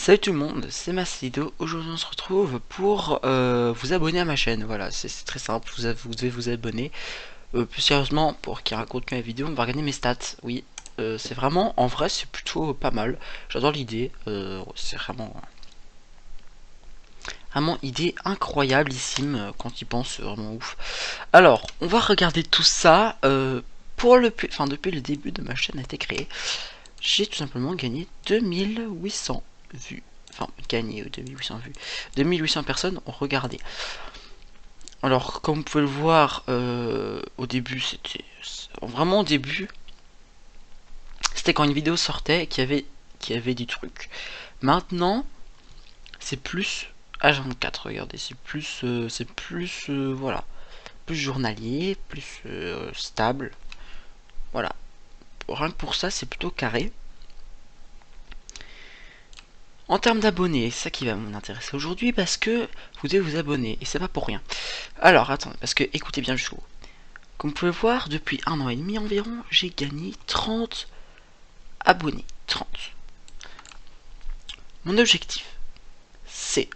Salut tout le monde, c'est Macedo. Aujourd'hui on se retrouve pour vous abonner à ma chaîne. Voilà, c'est très simple, vous devez vous abonner. Plus sérieusement, pour qui raconte mes vidéos, on va regarder mes stats. Oui, c'est vraiment, en vrai c'est plutôt pas mal. J'adore l'idée, c'est vraiment idée incroyablissime quand il pense, vraiment ouf. Alors, on va regarder tout ça. Depuis le début de ma chaîne a été créée, j'ai tout simplement gagné 2800 vues. Enfin, gagné 2800 vues. 2800 personnes ont regardé. Alors, comme vous pouvez le voir, au début, c'était... Vraiment au début, c'était quand une vidéo sortait qu'il y avait des trucs. Maintenant, c'est plus H24, regardez. C'est plus, voilà. Plus journalier, plus stable. Voilà. Rien que pour ça, c'est plutôt carré. En termes d'abonnés, c'est ça qui va m'intéresser aujourd'hui parce que vous devez vous abonner et c'est pas pour rien. Alors attendez, parce que écoutez bien jusqu'au bout. Comme vous pouvez le voir, depuis 1 an et demi environ, j'ai gagné 30 abonnés. 30. Mon objectif, c'est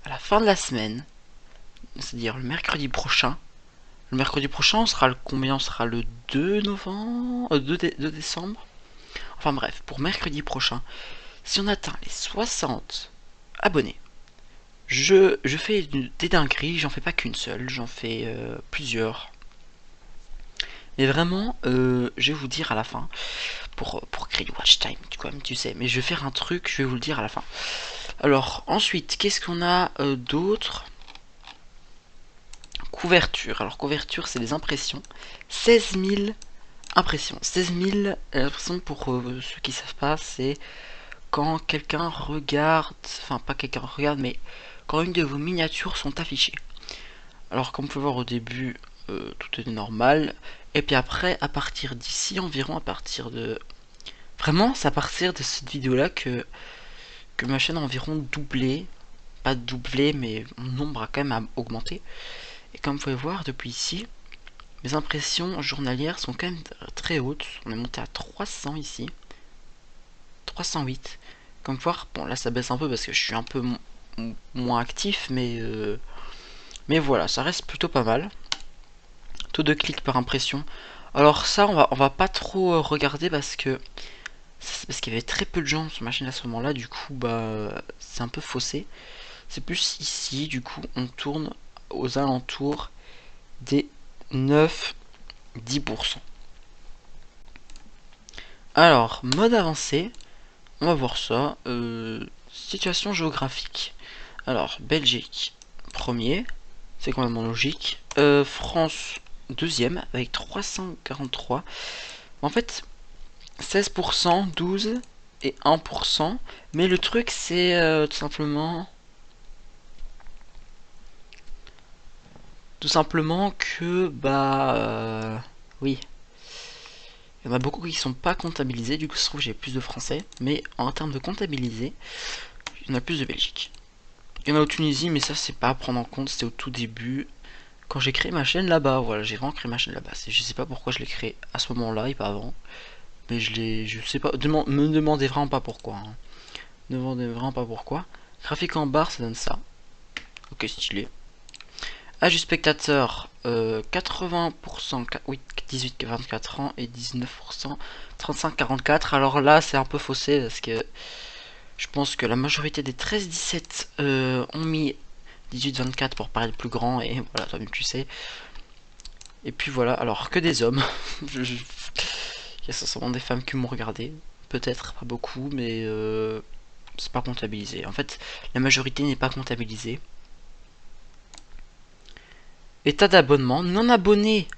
à la fin de la semaine, c'est-à-dire le mercredi prochain. Le mercredi prochain, on sera le combien? On sera le 2 novembre, 2 décembre. Enfin bref, pour mercredi prochain, si on atteint les 60 abonnés, je fais des dingueries, j'en fais pas qu'une seule, j'en fais plusieurs. Mais vraiment, je vais vous dire à la fin, pour créer du watch time, comme tu sais, mais je vais faire un truc, je vais vous le dire à la fin. Alors, ensuite, qu'est-ce qu'on a d'autre? Couverture. Alors, couverture, c'est des impressions. 16 000 impressions. 16 000 impressions, pour ceux qui savent pas, c'est quand quelqu'un regarde, enfin, pas quelqu'un regarde, mais quand une de vos miniatures sont affichées. Alors comme vous pouvez voir au début, tout est normal. Et puis après, à partir d'ici environ, à partir de... Vraiment, c'est à partir de cette vidéo-là que ma chaîne a environ doublé. Pas doublé, mais mon nombre a quand même augmenté. Et comme vous pouvez voir, depuis ici, mes impressions journalières sont quand même très hautes. On est monté à 300 ici. 308. Comme vous pouvez voir, bon là ça baisse un peu parce que je suis un peu moins actif, mais voilà, ça reste plutôt pas mal. Taux de clics par impression. Alors ça, on va pas trop regarder parce qu'il y avait très peu de gens sur ma chaîne à ce moment-là. Du coup, bah, c'est un peu faussé. C'est plus ici. Du coup, on tourne aux alentours des 9-10%. Alors, mode avancé. On va voir ça. Situation géographique. Alors, Belgique, premier. C'est quand même logique. France, deuxième, avec 343. En fait, 16%, 12 et 1%. Mais le truc, c'est tout simplement que, bah, oui. Il y en a beaucoup qui sont pas comptabilisés. Du coup, je trouve que j'ai plus de Français. Mais en termes de comptabilisés, il y en a plus de Belgique. Il y en a au Tunisie, mais ça, c'est pas à prendre en compte. C'était au tout début. Quand j'ai créé ma chaîne là-bas, voilà, j'ai vraiment créé ma chaîne là-bas. Je sais pas pourquoi je l'ai créé à ce moment-là et pas avant. Mais je sais pas, me demandez vraiment pas pourquoi. Hein. Ne me demandez vraiment pas pourquoi. Graphique en barre, ça donne ça. Ok, stylé. Âge du spectateur, 80%, oui, 18-24 ans et 19%, 35-44. Alors là, c'est un peu faussé parce que je pense que la majorité des 13-17 ont mis 18-24 pour paraître plus grand et voilà, toi-même tu sais. Et puis voilà, alors que des hommes. Il y a certainement des femmes qui m'ont regardé. Peut-être, pas beaucoup, mais c'est pas comptabilisé. En fait, la majorité n'est pas comptabilisée. État d'abonnement, non abonné.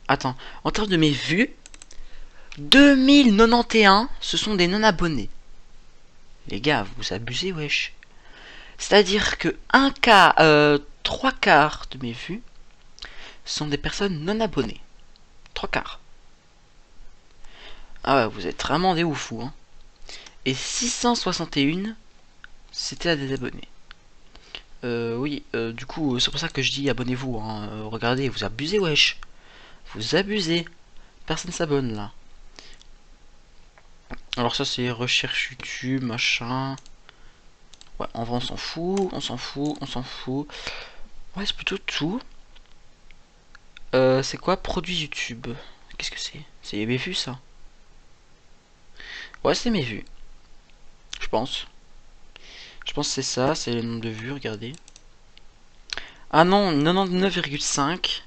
Attends, en termes de mes vues, 2091, ce sont des non abonnés. Les gars, vous abusez, wesh. C'est-à-dire que 3 quarts de mes vues sont des personnes non abonnées. 3 quarts. Ah ouais, vous êtes vraiment des oufous, hein. Et 661, c'était à des abonnés. Oui, du coup, c'est pour ça que je dis abonnez-vous. Hein. Regardez, vous abusez, wesh. Vous abusez. Personne s'abonne là. Alors ça, c'est recherche YouTube, machin. Ouais, en vrai on s'en fout, on s'en fout, on s'en fout. Ouais, c'est plutôt tout. C'est quoi produit YouTube? Qu'est-ce que c'est? C'est mes vues ça? Ouais, c'est mes vues. Je pense. Je pense que c'est ça, c'est le nombre de vues, regardez. Ah non, 99,5.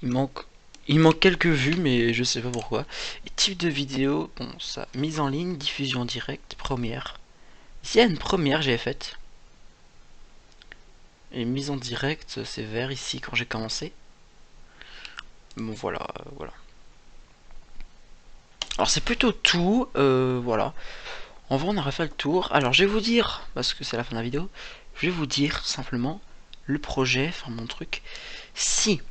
Il manque quelques vues, mais je sais pas pourquoi. Et type de vidéo, bon, ça, mise en ligne, diffusion en direct, première. Ici, il y a une première, j'ai faite. Et mise en direct, c'est vert ici quand j'ai commencé. Bon, voilà, voilà. Alors, c'est plutôt tout, voilà. En vrai, on aura fait le tour. Alors, je vais vous dire, parce que c'est la fin de la vidéo, je vais vous dire simplement le projet, enfin mon truc. Si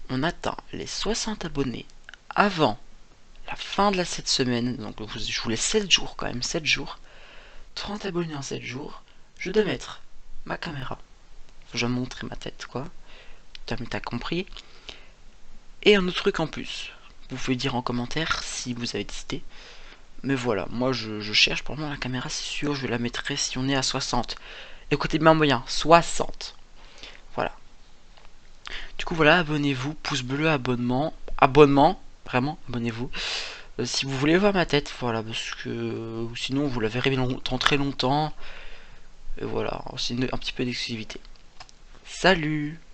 on atteint les 60 abonnés avant la fin de cette semaine, donc je vous laisse 7 jours quand même, 7 jours, 30 abonnés en 7 jours, je dois mettre ma caméra, je vais montrer ma tête quoi, t'as compris, et un autre truc en plus. Vous pouvez dire en commentaire si vous avez décidé. Mais voilà, moi je cherche pour moi la caméra, c'est sûr, je la mettrai si on est à 60. Écoutez bien moyen, 60. Voilà. Du coup voilà, abonnez-vous, pouce bleu, abonnement, vraiment, abonnez-vous. Si vous voulez voir ma tête, voilà, parce que sinon vous la verrez longtemps, très longtemps. Et voilà, c'est un petit peu d'exclusivité. Salut!